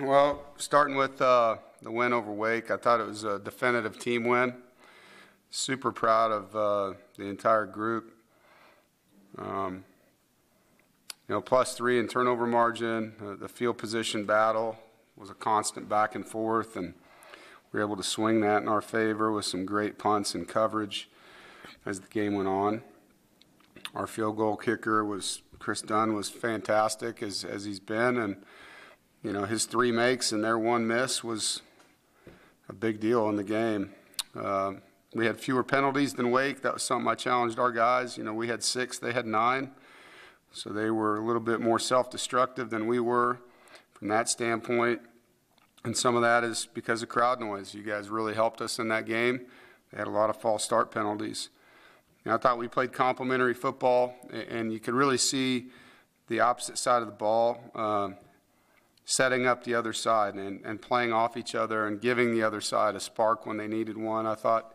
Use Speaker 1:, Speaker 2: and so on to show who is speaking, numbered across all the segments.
Speaker 1: Well, starting with the win over Wake, I thought it was a definitive team win. Super proud of the entire group. +3 in turnover margin. The field position battle was a constant back and forth, and we were able to swing that in our favor with some great punts and coverage as the game went on. Our field goal kicker was Chris Dunn, was fantastic as he's been, and his 3 makes and their 1 miss was a big deal in the game. We had fewer penalties than Wake. That was something I challenged our guys. We had 6, they had 9. So they were a little bit more self-destructive than we were from that standpoint. And some of that is because of crowd noise. You guys really helped us in that game. They had a lot of false start penalties. I thought we played complementary football, and you could really see the opposite side of the ball setting up the other side and playing off each other and giving the other side a spark when they needed one. I thought,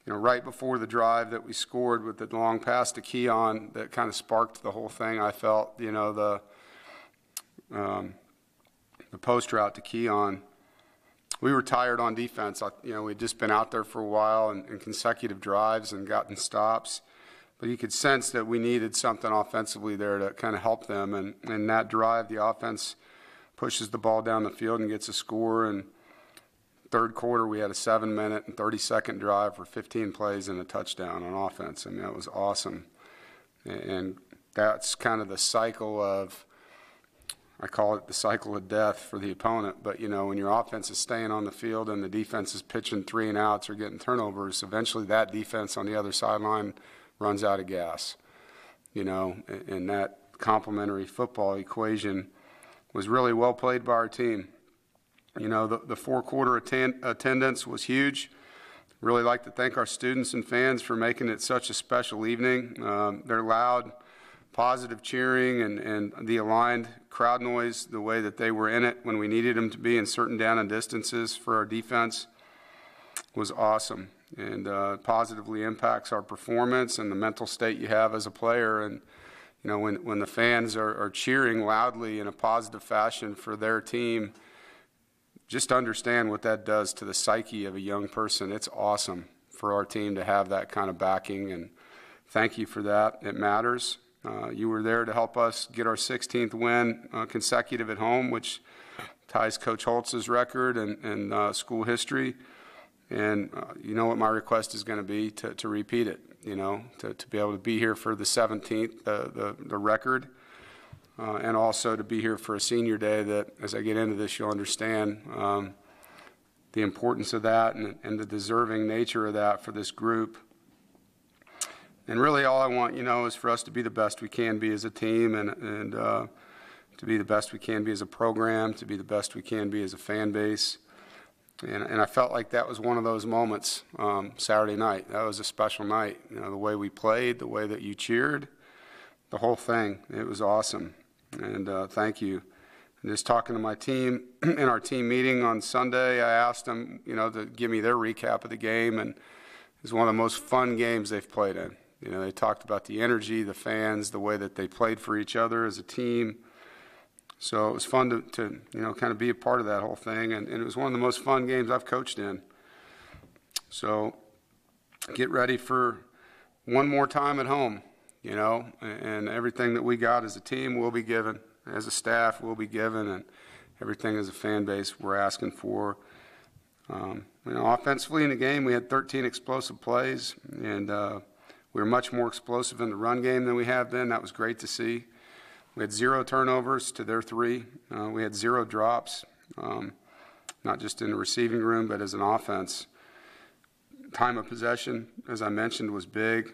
Speaker 1: right before the drive that we scored with the long pass to Keon, that kind of sparked the whole thing. I felt, the post route to Keon. We were tired on defense. We'd just been out there for a while and consecutive drives and gotten stops. But you could sense that we needed something offensively there to kind of help them. And in that drive, the offense pushes the ball down the field and gets a score. And third quarter, we had a 7-minute and 30-second drive for 15 plays and a touchdown on offense. I mean, that was awesome. And that's kind of the cycle of, I call it the cycle of death for the opponent. But, when your offense is staying on the field and the defense is pitching 3 and outs or getting turnovers, eventually that defense on the other sideline runs out of gas. And that complementary football equation was really well played by our team. The 4-quarter attendance was huge. Really like to thank our students and fans for making it such a special evening. Their loud, positive cheering and the aligned crowd noise, the way that they were in it when we needed them to be in certain down and distances for our defense, was awesome, and positively impacts our performance and the mental state you have as a player. And when the fans are cheering loudly in a positive fashion for their team, just understand what that does to the psyche of a young person. It's awesome for our team to have that kind of backing, and thank you for that. It matters. You were there to help us get our 16th win consecutive at home, which ties Coach Holtz's record and school history. And you know what my request is going to be, to repeat it, to be able to be here for the 17th, the record, and also to be here for a senior day that, as I get into this, you'll understand the importance of that and the deserving nature of that for this group. And really all I want, is for us to be the best we can be as a team and to be the best we can be as a program, to be the best we can be as a fan base. And I felt like that was one of those moments Saturday night. That was a special night. The way we played, the way that you cheered, the whole thing. It was awesome. And thank you. And just talking to my team in our team meeting on Sunday, I asked them, to give me their recap of the game. And it was one of the most fun games they've played in. They talked about the energy, the fans, the way that they played for each other as a team. So it was fun to kind of be a part of that whole thing. And it was one of the most fun games I've coached in. So get ready for one more time at home, and everything that we got as a team will be given, as a staff will be given, and everything as a fan base we're asking for. Offensively in the game, we had 13 explosive plays, and we were much more explosive in the run game than we have been. That was great to see. We had 0 turnovers to their 3. We had 0 drops, not just in the receiving room, but as an offense. Time of possession, as I mentioned, was big.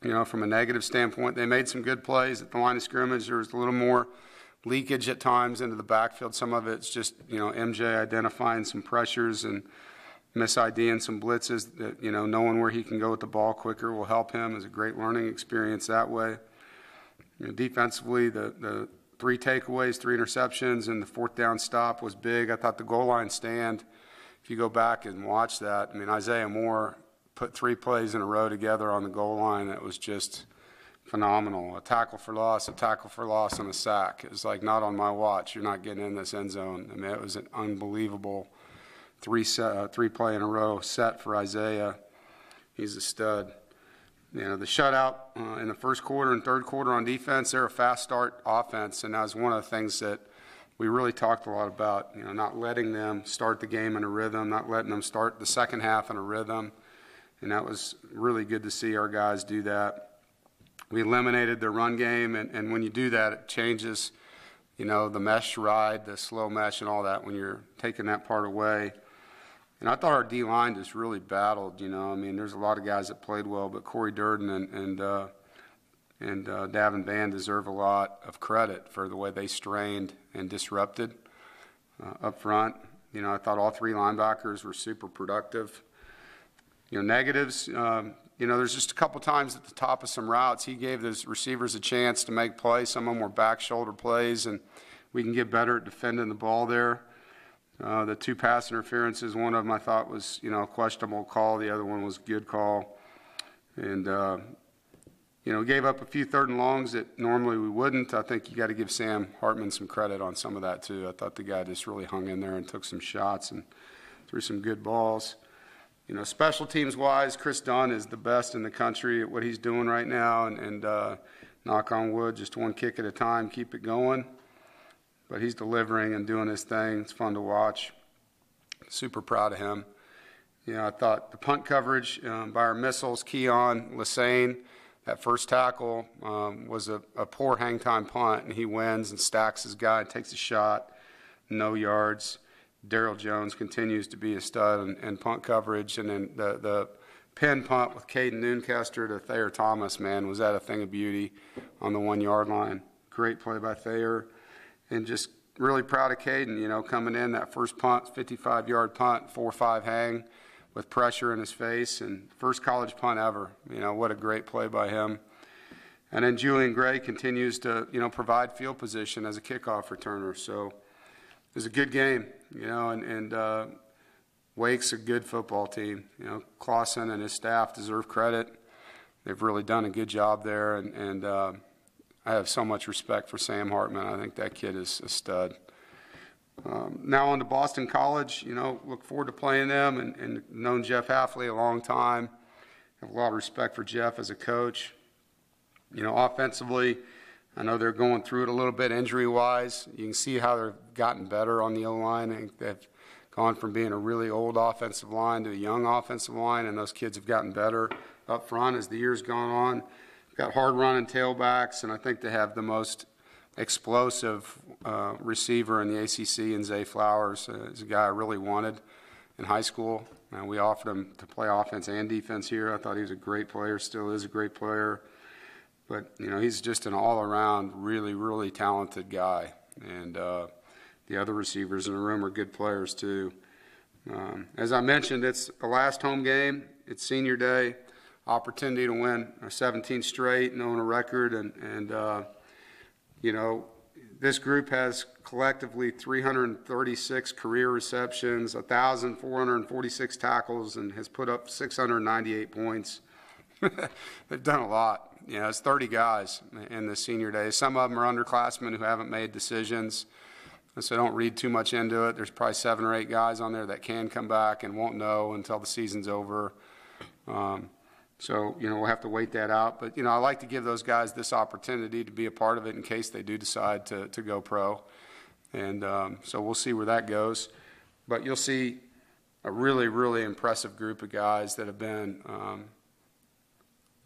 Speaker 1: From a negative standpoint, they made some good plays at the line of scrimmage. There was a little more leakage at times into the backfield. Some of it's just, MJ identifying some pressures and mis-IDing some blitzes that, knowing where he can go with the ball quicker will help him. It was a great learning experience that way. Defensively, the 3 takeaways, 3 interceptions, and the 4th down stop was big. I thought the goal line stand, if you go back and watch that, Isaiah Moore put 3 plays in a row together on the goal line. That was just phenomenal. A tackle for loss, and a sack. It was like, not on my watch. You're not getting in this end zone. I mean, it was an unbelievable three-play in a row set for Isaiah. He's a stud. You know, the shutout in the first quarter and third quarter on defense, they're a fast start offense, and that was one of the things that we really talked a lot about, you know, not letting them start the game in a rhythm, not letting them start the second half in a rhythm, and that was really good to see our guys do that. We eliminated their run game, and when you do that, it changes, you know, the mesh ride, the slow mesh and all that when you're taking that part away. And I thought our D-line just really battled, you know. I mean, there's a lot of guys that played well, but Corey Durden and Davin Band deserve a lot of credit for the way they strained and disrupted up front. You know, I thought all three linebackers were super productive. You know, negatives, you know, there's just a couple times at the top of some routes, he gave those receivers a chance to make plays. Some of them were back shoulder plays, and we can get better at defending the ball there. The two pass interferences, one of them I thought was, you know, a questionable call. The other one was a good call. And, you know, gave up a few third and longs that normally we wouldn't. I think you got to give Sam Hartman some credit on some of that, too. I thought the guy just really hung in there and took some shots and threw some good balls. You know, special teams-wise, Chris Dunn is the best in the country at what he's doing right now. And knock on wood, just one kick at a time, keep it going. But he's delivering and doing his thing. It's fun to watch. Super proud of him. You know, I thought the punt coverage by our missiles, Keon, Lassane, that first tackle was a poor hang time punt, and he wins and stacks his guy and takes a shot, no yards. Daryl Jones continues to be a stud in punt coverage. And then the pin punt with Caden Noonkester to Thayer Thomas, man, was that a thing of beauty on the 1 yard line. Great play by Thayer. And just really proud of Caden, you know, coming in that first punt, 55-yard punt, 4-5 hang with pressure in his face, and first college punt ever. You know, what a great play by him. And then Julian Gray continues to, you know, provide field position as a kickoff returner. So it was a good game, you know, and Wake's a good football team. You know, Clausen and his staff deserve credit. They've really done a good job there, and I have so much respect for Sam Hartman. I think that kid is a stud. Now on to Boston College, you know, look forward to playing them, and known Jeff Hafley a long time. Have a lot of respect for Jeff as a coach. You know, offensively, I know they're going through it a little bit injury-wise. You can see how they've gotten better on the O-line. I think they've gone from being a really old offensive line to a young offensive line, and those kids have gotten better up front as the year's gone on. Got hard-running tailbacks, and I think they have the most explosive receiver in the ACC in Zay Flowers. He's a guy I really wanted in high school. And we offered him to play offense and defense here. I thought he was a great player, still is a great player. But, you know, he's just an all-around really, really talented guy. And the other receivers in the room are good players, too. As I mentioned, it's the last home game. It's senior day. Opportunity to win our 17th straight and own a record. And you know, this group has collectively 336 career receptions, 1,446 tackles, and has put up 698 points. They've done a lot. You know, it's 30 guys in the senior day. Some of them are underclassmen who haven't made decisions, so don't read too much into it. There's probably 7 or 8 guys on there that can come back and won't know until the season's over. So, you know, we'll have to wait that out. But, you know, I like to give those guys this opportunity to be a part of it in case they do decide to go pro. And so we'll see where that goes. But you'll see a really, really impressive group of guys that have been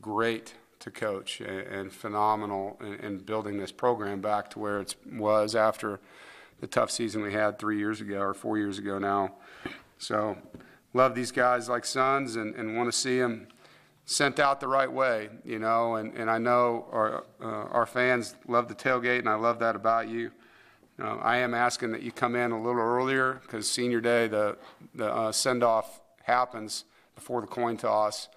Speaker 1: great to coach and phenomenal in building this program back to where it was after the tough season we had 3 years ago or 4 years ago now. So love these guys like sons and want to see them sent out the right way, you know, and I know our fans love the tailgate, and I love that about you. I am asking that you come in a little earlier because senior day, the send-off happens before the coin toss.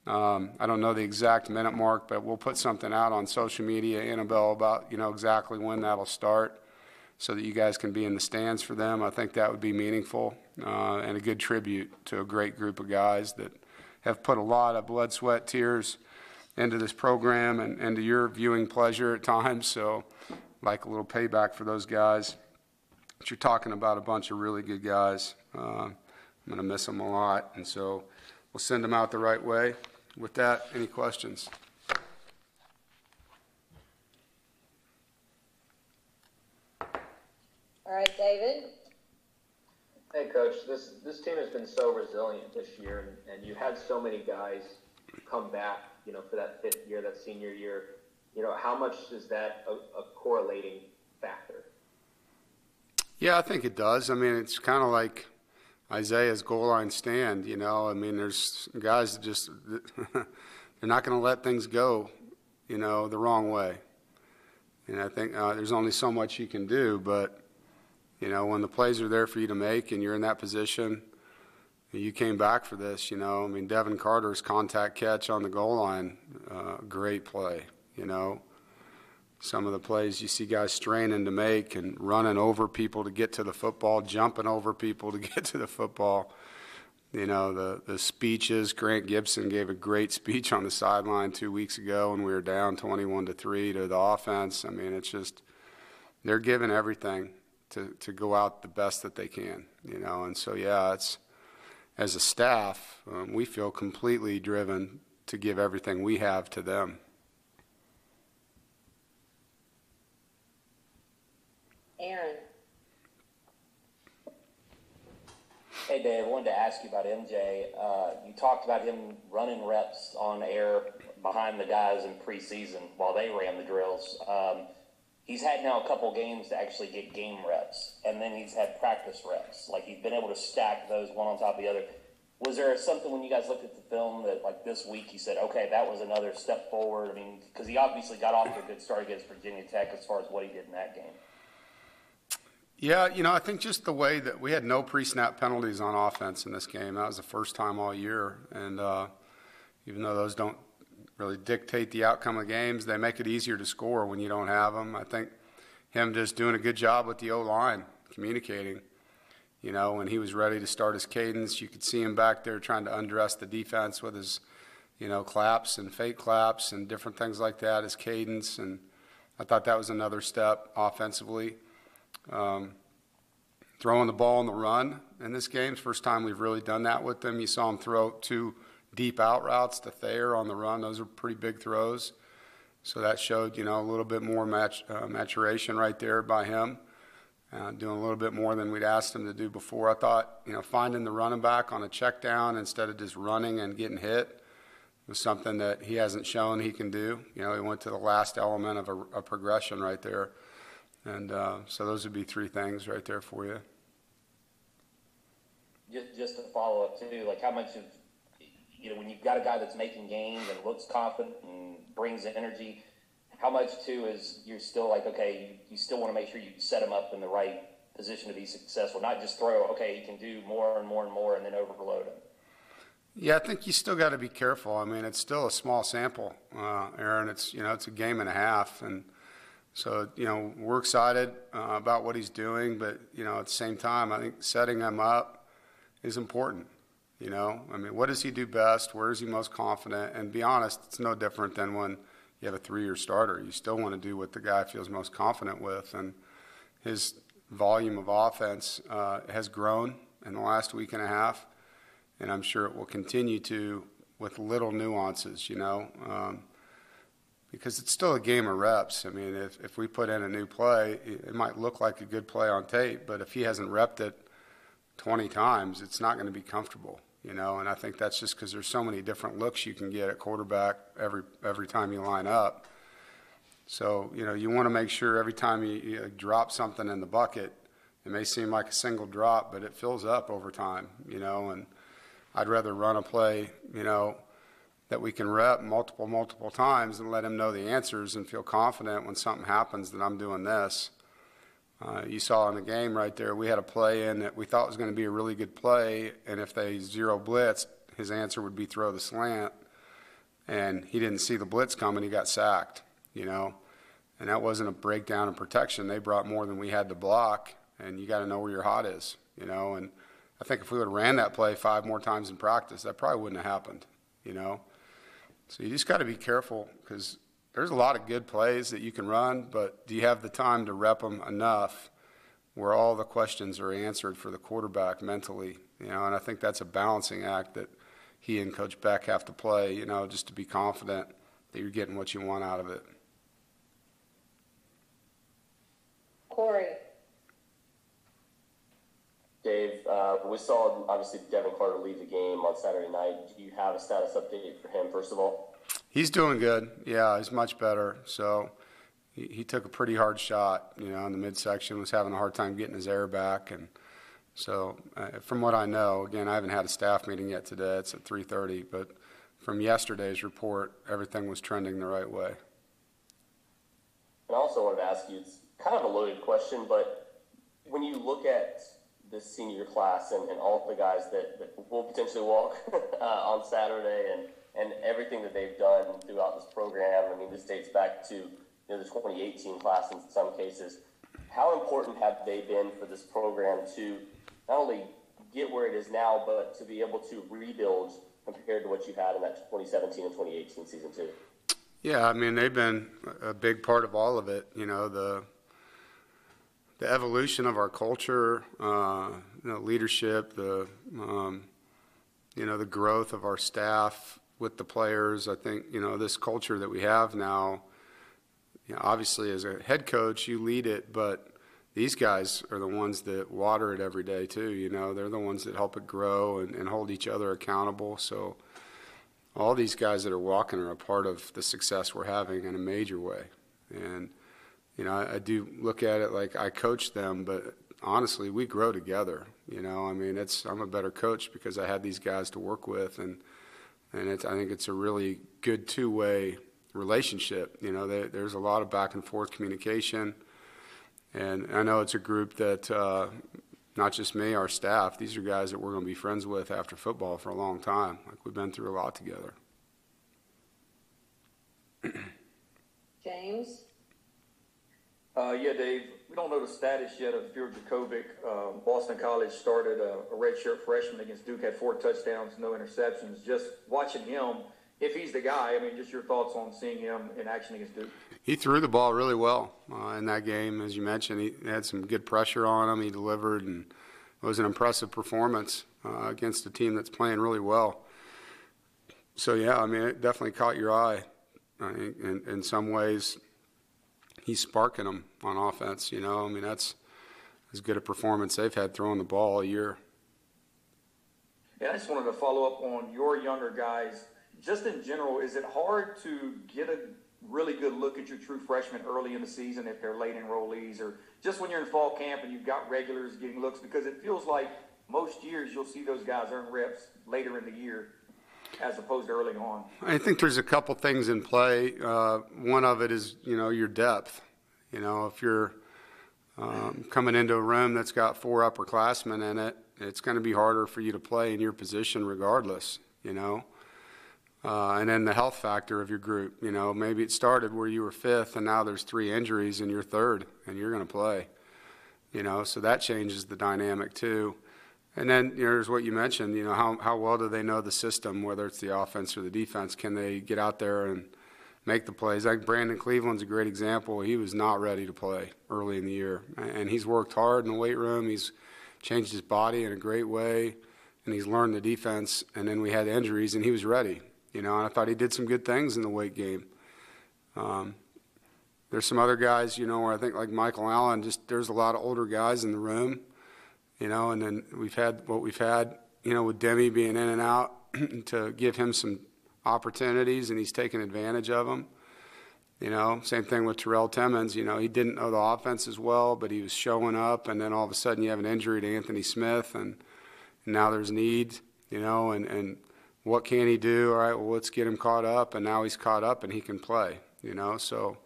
Speaker 1: I don't know the exact minute mark, but we'll put something out on social media, Annabelle, about, you know, exactly when that'll start so that you guys can be in the stands for them. I think that would be meaningful and a good tribute to a great group of guys that have put a lot of blood, sweat, tears into this program and to your viewing pleasure at times. So like a little payback for those guys. But you're talking about a bunch of really good guys. I'm going to miss them a lot, and so we'll send them out the right way. With that, any questions?
Speaker 2: All right, David.
Speaker 3: Hey, Coach. This team has been so resilient this year, and you had so many guys come back, for that fifth year, that senior year. How much is that a correlating factor? Yeah,
Speaker 1: I think it does. I mean, it's kind of like Isaiah's goal line stand, I mean, there's guys that just, they're not going to let things go, the wrong way. And I think there's only so much you can do, but, when the plays are there for you to make and you're in that position, you came back for this, I mean, Devin Carter's contact catch on the goal line, great play, Some of the plays you see guys straining to make and running over people to get to the football, jumping over people to get to the football. The speeches, Grant Gibson gave a great speech on the sideline 2 weeks ago when we were down 21-3 to the offense. I mean, it's just they're giving everything to go out the best that they can, And so, yeah, it's as a staff, we feel completely driven to give everything we have to them.
Speaker 2: Aaron.
Speaker 4: Hey, Dave, I wanted to ask you about MJ. You talked about him running reps on air behind the guys in preseason while they ran the drills. He's had now a couple games to actually get game reps, and then he's had practice reps. Like, he's been able to stack those one on top of the other. Was there something when you guys looked at the film that, like, this week you said, okay, that was another step forward? I mean, because he obviously got off to a good start against Virginia Tech as far as what he did in that game.
Speaker 1: Yeah, I think just the way that we had no pre-snap penalties on offense in this game. That was the first time all year. And even though those don't really dictate the outcome of games, they make it easier to score when you don't have them. I think him just doing a good job with the O-line, communicating. When he was ready to start his cadence, you could see him back there trying to undress the defense with his, claps and fake claps and different things like that, his cadence. And I thought that was another step offensively. Throwing the ball on the run in this game, first time we've really done that with them. You saw him throw 2 deep out routes to Thayer on the run. Those are pretty big throws. So that showed, a little bit more maturation right there by him, doing a little bit more than we'd asked him to do before. I thought, finding the running back on a check down instead of just running and getting hit was something that he hasn't shown he can do. He went to the last element of a progression right there. And so those would be 3 things right there for you.
Speaker 4: Just to follow up, too, like how much of, when you've got a guy that's making gains and looks confident and brings the energy, how much, too, is you're still like, okay, you still want to make sure you set him up in the right position to be successful, not just throw, okay, he can do more and more and more and then overload him.
Speaker 1: Yeah, I think you still got to be careful. I mean, it's still a small sample, Aaron. It's, it's a game and a half, and so, we're excited about what he's doing, but, at the same time, I think setting him up is important, I mean, what does he do best? Where is he most confident? And be honest, it's no different than when you have a 3-year starter. You still want to do what the guy feels most confident with, and his volume of offense has grown in the last week and a half, and I'm sure it will continue to with little nuances, because it's still a game of reps. I mean, if we put in a new play, it might look like a good play on tape, but if he hasn't repped it 20 times, it's not going to be comfortable, and I think that's just because there's so many different looks you can get at quarterback every time you line up. So, you want to make sure every time you drop something in the bucket, it may seem like a single drop, but it fills up over time, and I'd rather run a play, that we can rep multiple times and let him know the answers and feel confident when something happens that I'm doing this. You saw in the game right there, we had a play in that we thought was going to be a really good play, and if they zero blitz, his answer would be throw the slant, and he didn't see the blitz coming, he got sacked, and that wasn't a breakdown in protection. They brought more than we had to block, and you got to know where your hot is, and I think if we would have ran that play 5 more times in practice, that probably wouldn't have happened, So you just got to be careful because there's a lot of good plays that you can run, but do you have the time to rep them enough where all the questions are answered for the quarterback mentally? And I think that's a balancing act that he and Coach Beck have to play, just to be confident that you're getting what you want out of it.
Speaker 2: Corey.
Speaker 5: Dave, we saw obviously Devin Carter leave the game on Saturday night. Do you have a status update for him, first of all?
Speaker 1: He's doing good. Yeah, he's much better. So he took a pretty hard shot, in the midsection, was having a hard time getting his air back. And so from what I know, again, I haven't had a staff meeting yet today. It's at 3:30. But from yesterday's report, everything was trending the right way.
Speaker 5: And I also wanted to ask you, it's kind of a loaded question, but when you look at this senior class and all of the guys that will potentially walk on Saturday and everything that they've done throughout this program, I mean, this dates back to the 2018 class in some cases. How important have they been for this program to not only get where it is now, but to be able to rebuild compared to what you had in that 2017 and 2018 season too?
Speaker 1: Yeah, I mean, they've been a big part of all of it. The evolution of our culture, leadership, the growth of our staff with the players. I think, this culture that we have now, obviously as a head coach, you lead it, but these guys are the ones that water it every day too. They're the ones that help it grow and hold each other accountable. So all these guys that are walking are a part of the success we're having in a major way. And I do look at it like I coach them, but honestly, we grow together. I'm a better coach because I had these guys to work with, and I think it's a really good two-way relationship. There's a lot of back and forth communication, and I know it's a group that not just me, our staff. These are guys that we're going to be friends with after football for a long time. Like, we've been through a lot together.
Speaker 2: James.
Speaker 6: Yeah, Dave, we don't know the status yet of Fjord Djokovic. Boston College started a redshirt freshman against Duke, had 4 touchdowns, no interceptions. Just watching him, if he's the guy, just your thoughts on seeing him in action against Duke.
Speaker 1: He threw the ball really well in that game. As you mentioned, he had some good pressure on him. He delivered, and it was an impressive performance against a team that's playing really well. So, yeah, it definitely caught your eye. I think in some ways he's sparking them on offense, that's as good a performance they've had throwing the ball all year.
Speaker 6: Yeah, I just wanted to follow up on your younger guys. Just in general, is it hard to get a really good look at your true freshmen early in the season if they're late enrollees, or just when you're in fall camp and you've got regulars getting looks? Because it feels like most years you'll see those guys earn reps later in the year as opposed to early on.
Speaker 1: I think there's a couple things in play. One of it is, your depth. If you're coming into a room that's got 4 upperclassmen in it, it's going to be harder for you to play in your position regardless, And then the health factor of your group, maybe it started where you were 5th and now there's 3 injuries and you're 3rd and you're going to play, so that changes the dynamic too. And then there's what you mentioned, how well do they know the system, whether it's the offense or the defense? Can they get out there and make the plays? Like Brandon Cleveland's a great example. He was not ready to play early in the year, and he's worked hard in the weight room. He's changed his body in a great way, and he's learned the defense. And then we had injuries, and he was ready, and I thought he did some good things in the weight game. There's some other guys, where I think like Michael Allen, there's a lot of older guys in the room. And then we've had what we've had, with Demi being in and out to give him some opportunities, and he's taken advantage of them. Same thing with Terrell Timmons. He didn't know the offense as well, but he was showing up, and then all of a sudden you have an injury to Anthony Smith, and now there's need, and what can he do? All right, well, let's get him caught up, and now he's caught up and he can play, So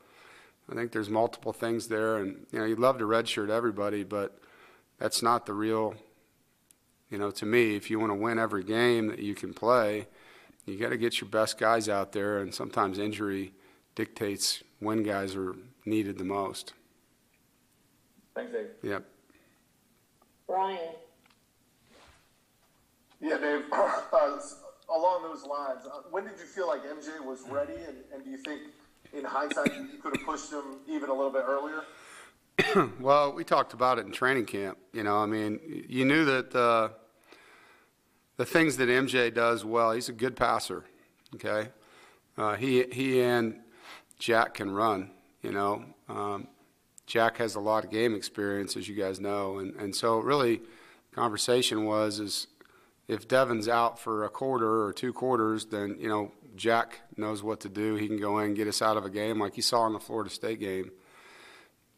Speaker 1: I think there's multiple things there, and, you'd love to redshirt everybody, but that's not the real, to me, if you want to win every game that you can play, you got to get your best guys out there, and sometimes injury dictates when guys are needed the most.
Speaker 6: Thanks, Dave.
Speaker 1: Yep.
Speaker 2: Brian.
Speaker 7: Yeah, Dave. along those lines, when did you feel like MJ was ready, and do you think in hindsight you could have pushed him even a little bit earlier?
Speaker 1: Well, we talked about it in training camp. You know, I mean, you knew that the things that MJ does well, he's a good passer, okay? He and Jack can run, you know. Jack has a lot of game experience, as you guys know. And so really conversation was if Devin's out for a quarter or 2 quarters, then, you know, Jack knows what to do. He can go in and get us out of a game like you saw in the Florida State game.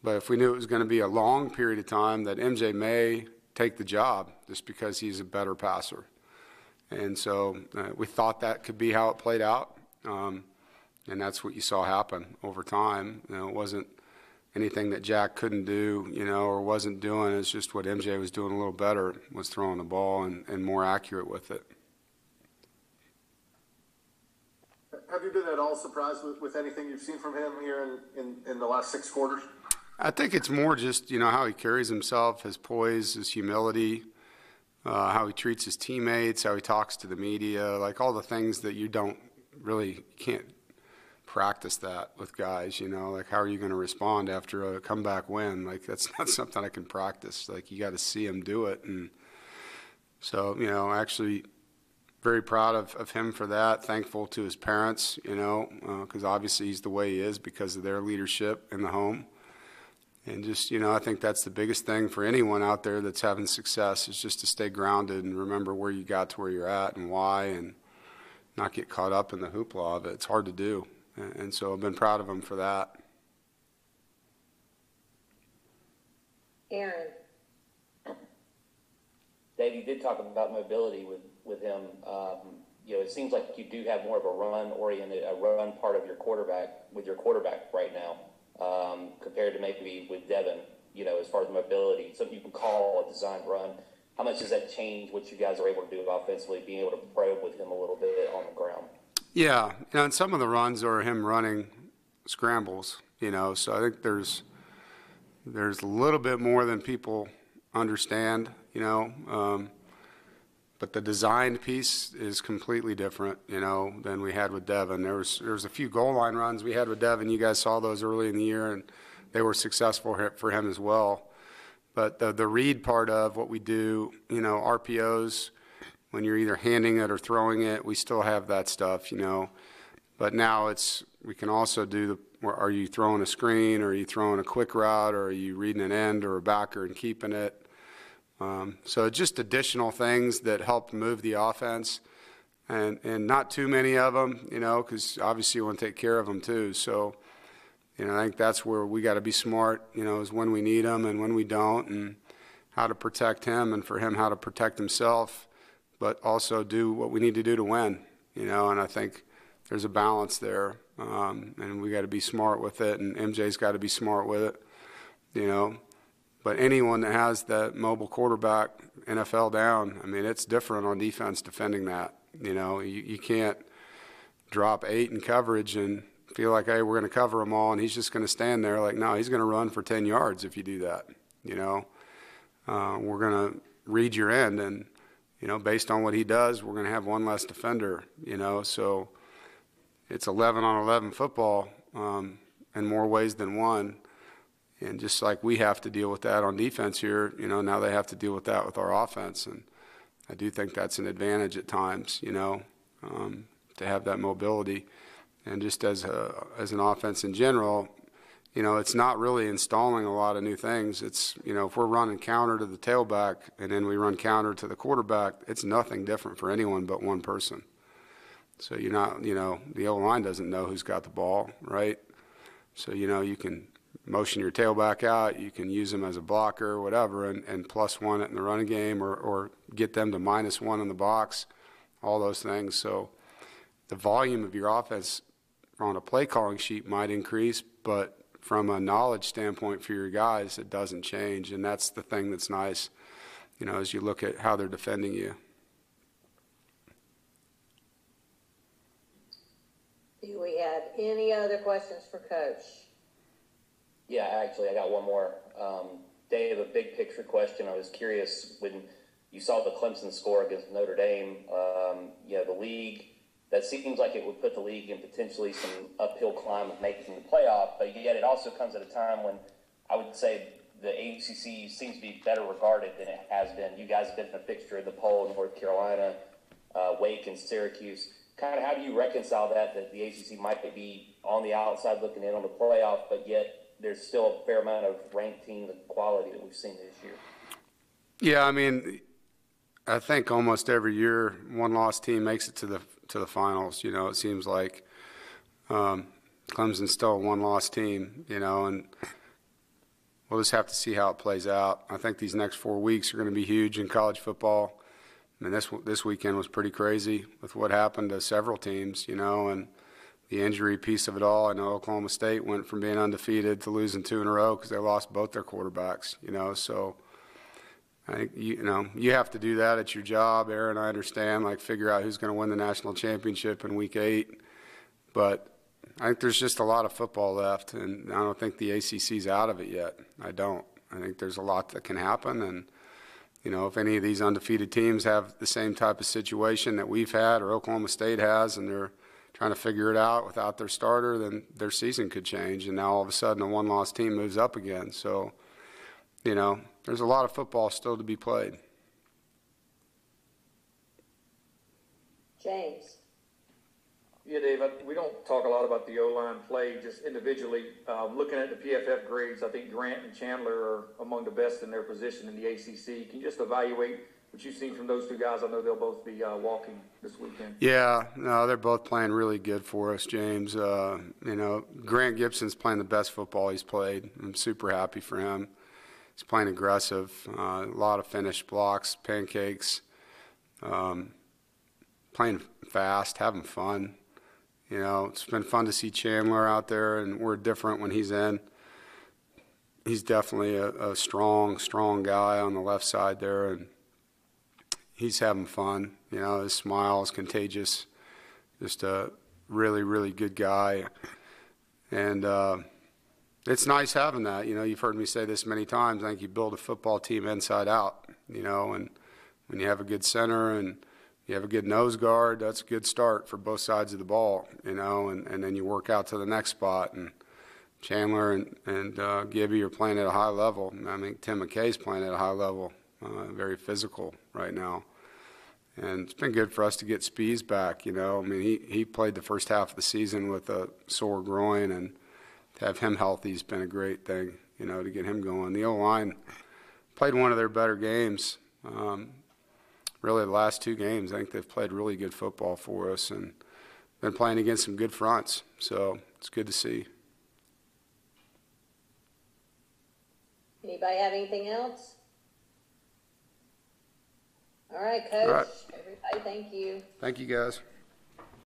Speaker 1: But if we knew it was going to be a long period of time, that MJ may take the job just because he's a better passer. And so we thought that could be how it played out. And that's what you saw happen over time. You know, it wasn't anything that Jack couldn't do, you know, or wasn't doing. It's just what MJ was doing a little better, was throwing the ball and more accurate with it.
Speaker 7: Have you been at all surprised with anything you've seen from him here in the last 6 quarters?
Speaker 1: I think it's more just, you know, how he carries himself, his poise, his humility, how he treats his teammates, how he talks to the media, like all the things that you can't practice that with guys, you know, like how are you going to respond after a comeback win? Like that's not something I can practice. Like you got to see him do it. And so, you know, actually very proud of him for that, thankful to his parents, you know, because obviously he's the way he is because of their leadership in the home. And just, you know, I think that's the biggest thing for anyone out there that's having success is just to stay grounded and remember where you got to where you're at and why, and not get caught up in the hoopla of it. It's hard to do. And so I've been proud of him for that.
Speaker 2: Aaron.
Speaker 4: Dave, you did talk about mobility with him. You know, it seems like you do have more of a run part of your quarterback right now. Compared to maybe with Devin, you know, as far as mobility, something you can call a designed run. How much does that change what you guys are able to do offensively, being able to probe with him a little bit on the ground? Yeah,
Speaker 1: you know, and some of the runs are him running scrambles, you know, so I think there's a little bit more than people understand, you know, but the designed piece is completely different, you know, than we had with Devin. There was a few goal line runs we had with Devin. You guys saw those early in the year, and they were successful for him as well. But the read part of what we do, you know, RPOs, when you're either handing it or throwing it, we still have that stuff, you know. But now we can also do are you throwing a screen, or are you throwing a quick route, or are you reading an end or a backer and keeping it? So just additional things that help move the offense, and not too many of them, you know, because obviously you want to take care of them too. So, you know, I think that's where we got to be smart, you know, is when we need them and when we don't, and how to protect him, and for him how to protect himself, but also do what we need to do to win, you know. And I think there's a balance there, and we got to be smart with it, and MJ's got to be smart with it, you know. But anyone that has that mobile quarterback, NFL down, I mean, it's different on defense defending that. You know, you can't drop 8 in coverage and feel like, hey, we're going to cover them all, and he's just going to stand there. Like, no, he's going to run for 10 yards if you do that. You know, we're going to read your end, and, you know, based on what he does, we're going to have one less defender, you know. So it's 11-on-11 football in more ways than one. And just like we have to deal with that on defense here, you know, now they have to deal with that with our offense. And I do think that's an advantage at times, you know, to have that mobility. And just as an offense in general, you know, it's not really installing a lot of new things. It's, you know, if we're running counter to the tailback and then we run counter to the quarterback, it's nothing different for anyone but one person. So you're not, you know, the O-line doesn't know who's got the ball, right? So, you know, you can motion your tailback out, you can use them as a blocker or whatever, and +1 it in the running game, or get them to -1 in the box, all those things. So the volume of your offense on a play calling sheet might increase, but from a knowledge standpoint for your guys, it doesn't change. And that's the thing that's nice, you know, as you look at how they're defending you.
Speaker 2: Do we have any other questions for Coach?
Speaker 4: Yeah, actually, I got one more. Dave, a big picture question. I was curious, when You saw the Clemson score against Notre Dame. The league, that seems like it would put the league in potentially some uphill climb of making the playoff, but yet it also comes at a time when I would say the ACC seems to be better regarded than it has been. You guys have been a fixture in the poll in North Carolina, Wake and Syracuse. Kind of how do you reconcile that the ACC might be on the outside looking in on the playoff, but yet there's still a fair amount of ranked teams and quality that we've seen this year?
Speaker 1: Yeah, I mean, I think almost every year one-loss team makes it to the finals. It seems like Clemson's still a one-loss team, and we'll just have to see how it plays out. I think these next 4 weeks are going to be huge in college football. I mean, this weekend was pretty crazy with what happened to several teams, and the injury piece of it all. I know Oklahoma State went from being undefeated to losing 2 in a row because they lost both their quarterbacks, so I think, you have to do that. It's your job, Aaron. I understand, figure out who's going to win the national championship in week 8. But I think there's just a lot of football left, and I don't think the ACC's out of it yet. I don't. I think there's a lot that can happen, and if any of these undefeated teams have the same type of situation that we've had or Oklahoma State has, and they're trying to figure it out without their starter, then their season could change. And now all of a sudden a one-loss team moves up again. So, there's a lot of football still to be played.
Speaker 2: James.
Speaker 6: Yeah, Dave, we don't talk a lot about the O-line play just individually. Looking at the PFF grades, I think Grant and Chandler are among the best in their position in the ACC. Can you just evaluate what you've seen from those two guys? I know they'll both be walking this weekend.
Speaker 1: Yeah, no, they're both playing really good for us, James. Grant Gibson's playing the best football he's played. I'm super happy for him. He's playing aggressive, a lot of finished blocks, pancakes, playing fast, having fun. It's been fun to see Chandler out there, and we're different when he's in. He's definitely a strong guy on the left side there, and he's having fun. His smile is contagious. Just a really, really good guy. And it's nice having that. You've heard me say this many times. I think you build a football team inside out, and when you have a good center and you have a good nose guard, that's a good start for both sides of the ball, and then you work out to the next spot. And Chandler and Gibby are playing at a high level. I mean, Tim McKay's playing at a high level, very physical right now. And it's been good for us to get Spees back, I mean, he played the first half of the season with a sore groin, and to have him healthy has been a great thing, to get him going. The O-line played one of their better games. Really, the last 2 games, I think they've played really good football for us and been playing against some good fronts. So it's good to see.
Speaker 2: Anybody have anything else? All right, Coach.
Speaker 1: All right.
Speaker 2: Everybody, thank you.
Speaker 1: Thank you, guys.